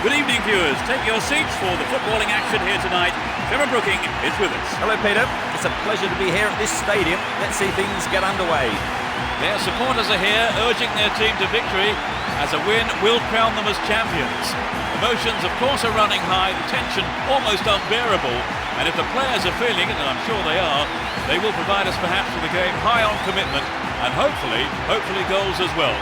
Good evening, viewers. Take your seats for the footballing action here tonight. Trevor Brooking is with us. Hello, Peter. It's a pleasure to be here at this stadium. Let's see things get underway. Their supporters are here urging their team to victory, as a win will crown them as champions. Emotions, of course, are running high, the tension almost unbearable, and if the players are feeling it, and I'm sure they are, they will provide us perhaps with a game high on commitment and hopefully goals as well.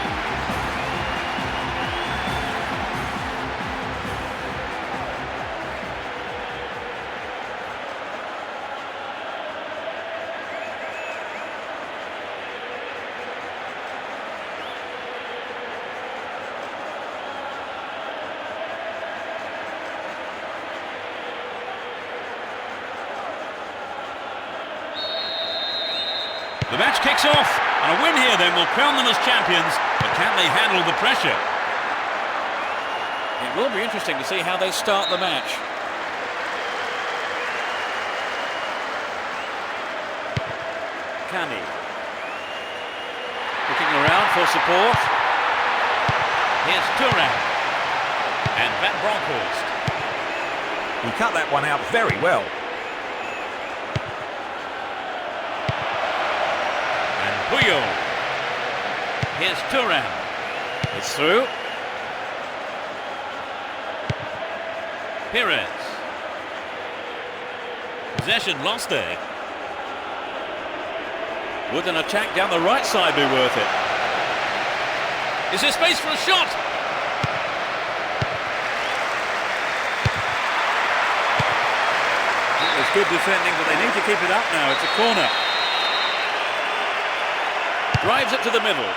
The match kicks off, and a win here then will crown them as champions, but can they handle the pressure? It will be interesting to see how they start the match. Cani. Looking around for support. Here's Turan. And Van Bronckhorst. He cut that one out very well. Puyol. Here's Turan. It's through. Perez. Possession lost there. Would an attack down the right side be worth it? Is there space for a shot? It was good defending, but they need to keep it up now. It's a corner. Drives it to the middle.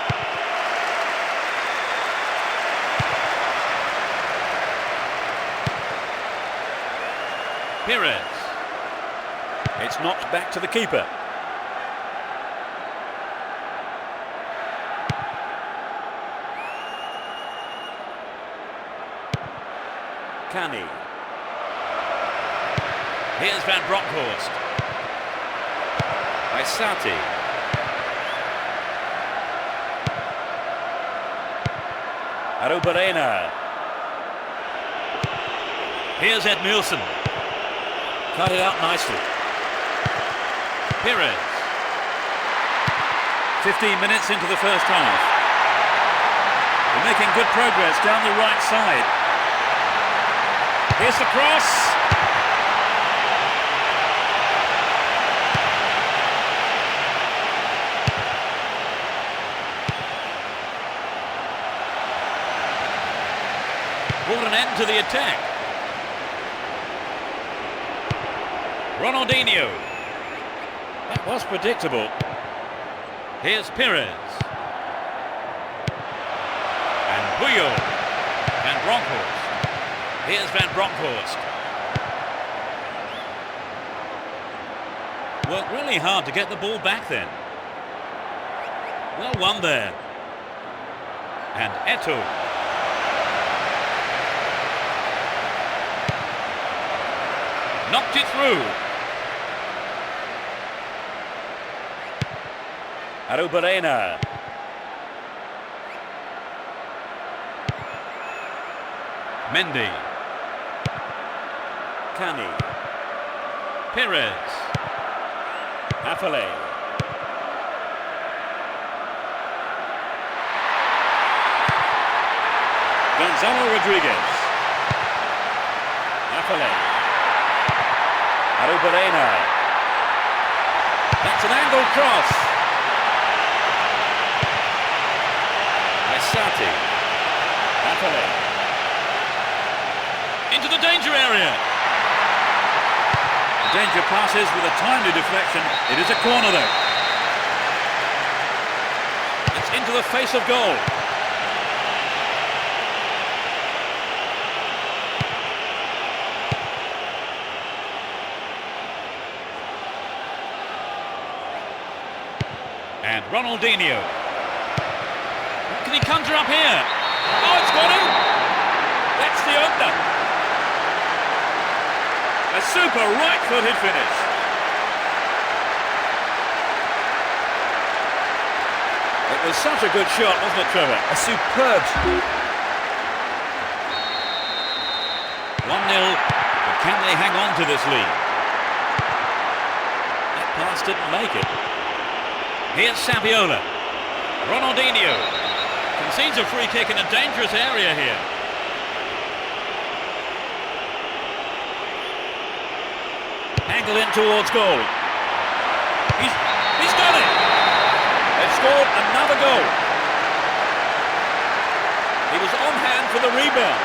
Perez. It's knocked back to the keeper. Cani. Here's Van Bronckhorst. Isati. Arubarena. Here's Ed Nielsen. Cut it out nicely. Perez. 15 minutes into the first half. They're making good progress down the right side. Here's the cross. Brought an end to the attack. Ronaldinho. That was predictable. Here's Perez. And Puyol. Van Bronckhorst. Here's Van Bronckhorst. Worked really hard to get the ball back then. Well won there. And Eto'o. Knocked it through. Arubarena. Mendy. Cani. Perez. Affale. Gonzalo Rodriguez. Affale. Barcelona. That's an angle cross. Sati. Napoli. Into the danger area. Danger passes with a timely deflection. It is a corner though. It's into the face of goal. And Ronaldinho. Can he conjure up here? Oh, it's got him! That's the opener. A super right-footed finish. It was such a good shot, wasn't it, Trevor? A superb shot. 1-0, but can they hang on to this lead? That pass didn't make it. Here's Saviola. Ronaldinho. Concedes a free kick in a dangerous area here. Angle in towards goal. He's done it! They've scored another goal. He was on hand for the rebound.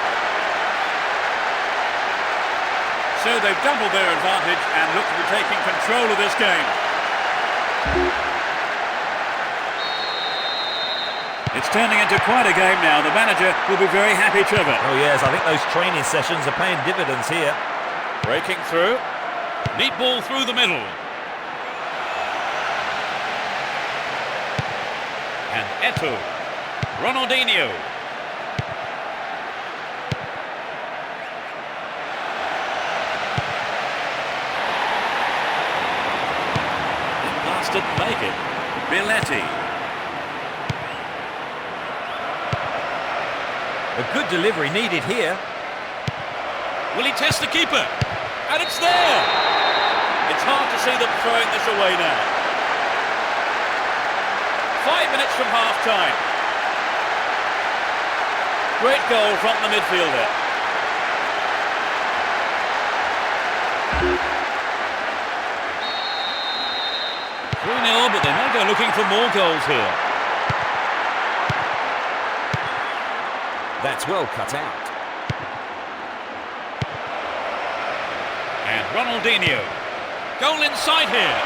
So they've doubled their advantage and look to be taking control of this game. It's turning into quite a game now. The manager will be very happy, Trevor. Oh yes, I think those training sessions are paying dividends here. Breaking through. Neat ball through the middle. And Eto'o. Ronaldinho. That pass didn't make it. Villareal. A good delivery needed here. Will he test the keeper? And it's there! It's hard to see them throwing this away now. 5 minutes from half-time. Great goal from the midfielder. (3-0), but they may go looking for more goals here. That's well cut out. And Ronaldinho. Goal inside here.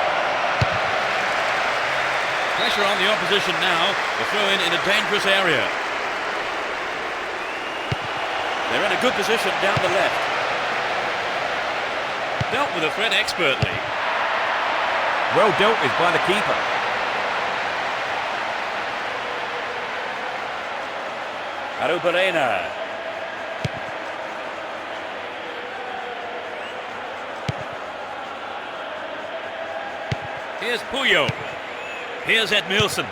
Pressure on the opposition now. The throw in a dangerous area. They're in a good position down the left. Dealt with the threat expertly. Well dealt with by the keeper. Barcelona. Here's Puyol. Here's Edmilson.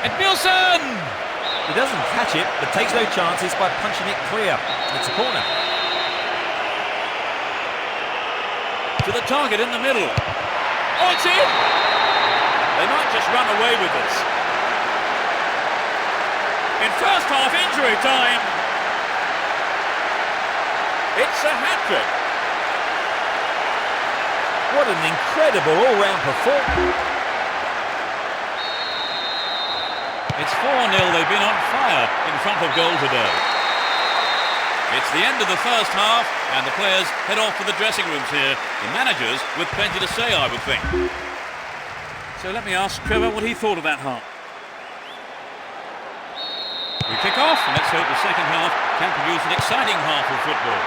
Edmilson! He doesn't catch it, but takes no chances by punching it clear. It's a corner. To the target in the middle. Oh, it's in! They might just run away with this. In first half injury time. It's a hat-trick. What an incredible all-round performance. It's 4-0, they've been on fire in front of goal today. It's the end of the first half, and the players head off to the dressing rooms here. The managers with plenty to say, I would think. So let me ask Trevor what he thought of that half. We kick off, and let's hope the second half can produce an exciting half of football.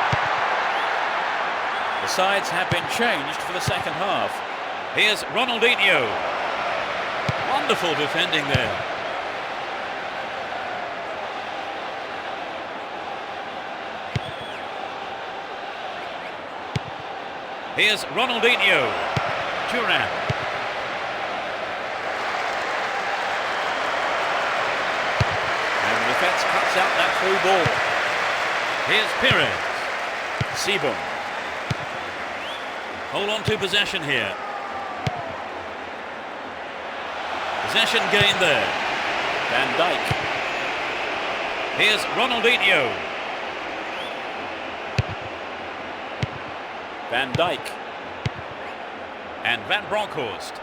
The sides have been changed for the second half. Here's Ronaldinho. Wonderful defending there. Here's Ronaldinho. Turan. And the defence cuts out that through ball. Here's Pires. Sibon. Hold on to possession here. Possession gained there. Van Dijk. Here's Ronaldinho. Van Dijk. And Van Bronckhorst.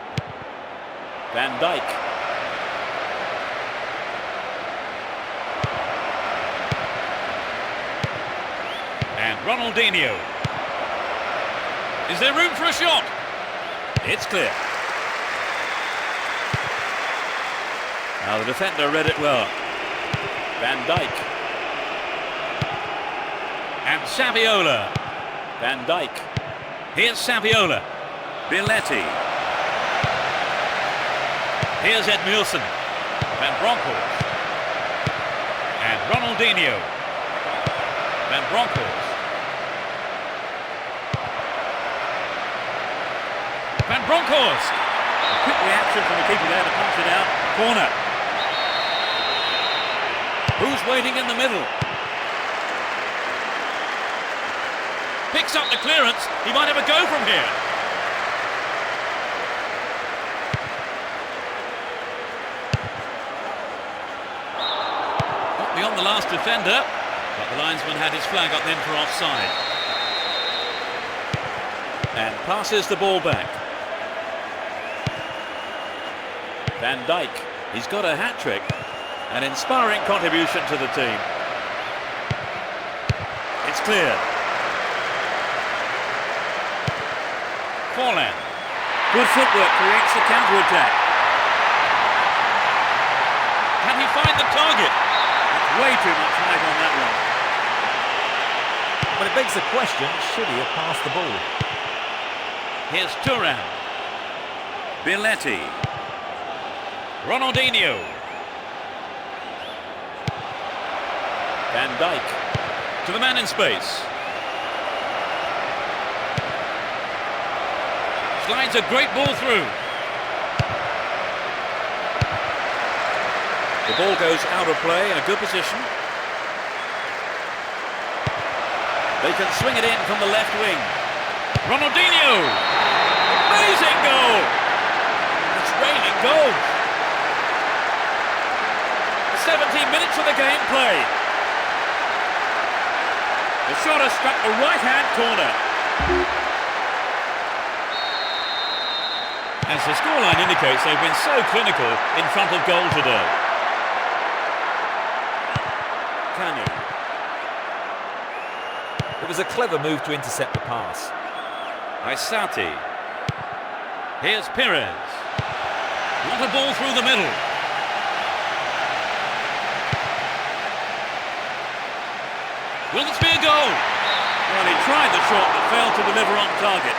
Van Dijk. And Ronaldinho. Is there room for a shot? It's clear. Now the defender read it well. Van Dijk. And Saviola. Van Dijk. Here's Saviola. Billetti. Here's Edmilson. Van Bronckhorst. And Ronaldinho. Van Bronckhorst. Van Bronckhorst. A quick reaction from the keeper there to punch it out. Corner. Who's waiting in the middle? Picks up the clearance. He might have a go from here. Got beyond the last defender, but the linesman had his flag up then for offside. And passes the ball back. Van Dijk, he's got a hat-trick. An inspiring contribution to the team. It's cleared. Forlan. Good footwork creates the counter-attack. Can he find the target? That's way too much height on that one. But it begs the question, should he have passed the ball? Here's Thuram. Billetti. Ronaldinho. Van Dijk. To the man in space. Slides a great ball through. The ball goes out of play in a good position. They can swing it in from the left wing. Ronaldinho! Amazing goal! It's raining goals. 17 minutes of the game played. The shot has struck the right-hand corner. As the scoreline indicates, they've been so clinical in front of goal today. Kanu. It was a clever move to intercept the pass. Aysati. Here's Perez. What a ball through the middle. Will this be a goal? Well, he tried the shot but failed to deliver on target.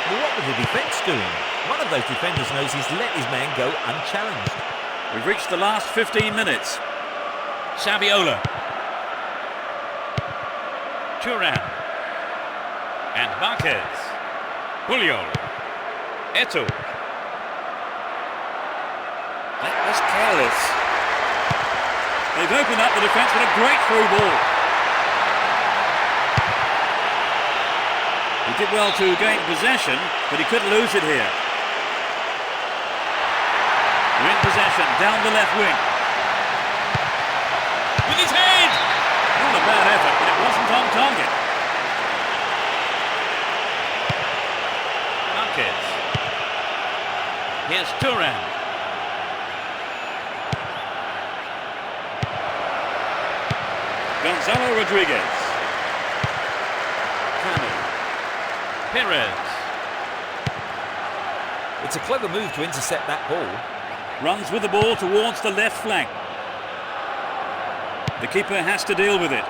Well, what was the defence doing? One of those defenders knows he's let his man go unchallenged. We've reached the last 15 minutes. Saviola. Thuram. And Marquez. Puyol. Eto'o. That was careless. They've opened up the defence with a great through ball. He did well to gain possession, but he could lose it here. We're in possession, down the left wing. With his head! Not a bad effort, but it wasn't on target. Marquez. Here's Thuram. Gonzalo Rodriguez. Kanu. Perez. It's a clever move to intercept that ball. Runs with the ball towards the left flank. The keeper has to deal with it.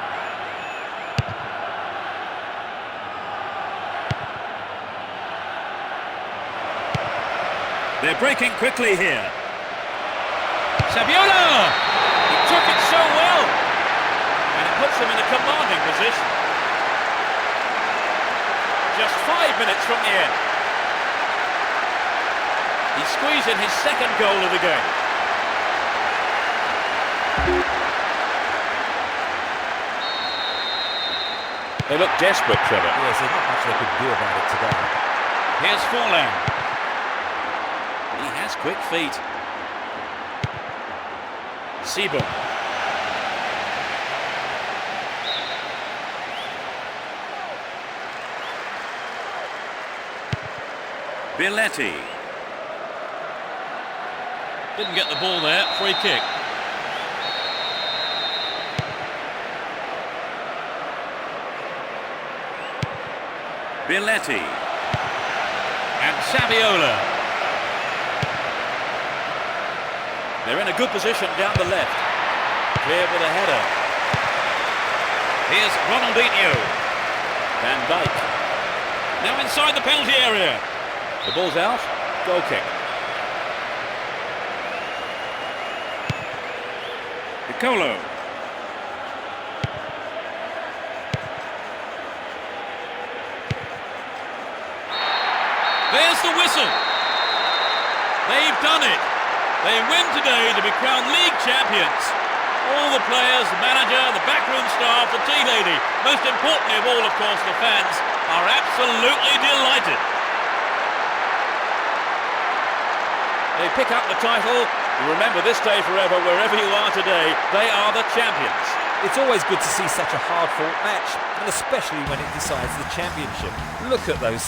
They're breaking quickly here. Saviola! He took it so well. And it puts them in a commanding position. Just 5 minutes from the end. He squeezed in his second goal of the game. They look desperate, Trevor. Yes, there's not much they could do about it today. Here's Forlan. He has quick feet. Seabourn. Belletti. Didn't get the ball there. Free kick. Belletti. And Saviola. They're in a good position down the left. Cleared with a header. Here's Ronaldinho. Van Dijk. Now inside the penalty area. The ball's out. Goal kick. Piccolo. There's the whistle. They've done it. They win today to be crowned league champions. All the players, the manager, the backroom staff, the tea lady, most importantly of all, of course, the fans, are absolutely delighted. They pick up the title. Remember, this day forever, wherever you are today, they are the champions. It's always good to see such a hard-fought match, and especially when it decides the championship. Look at those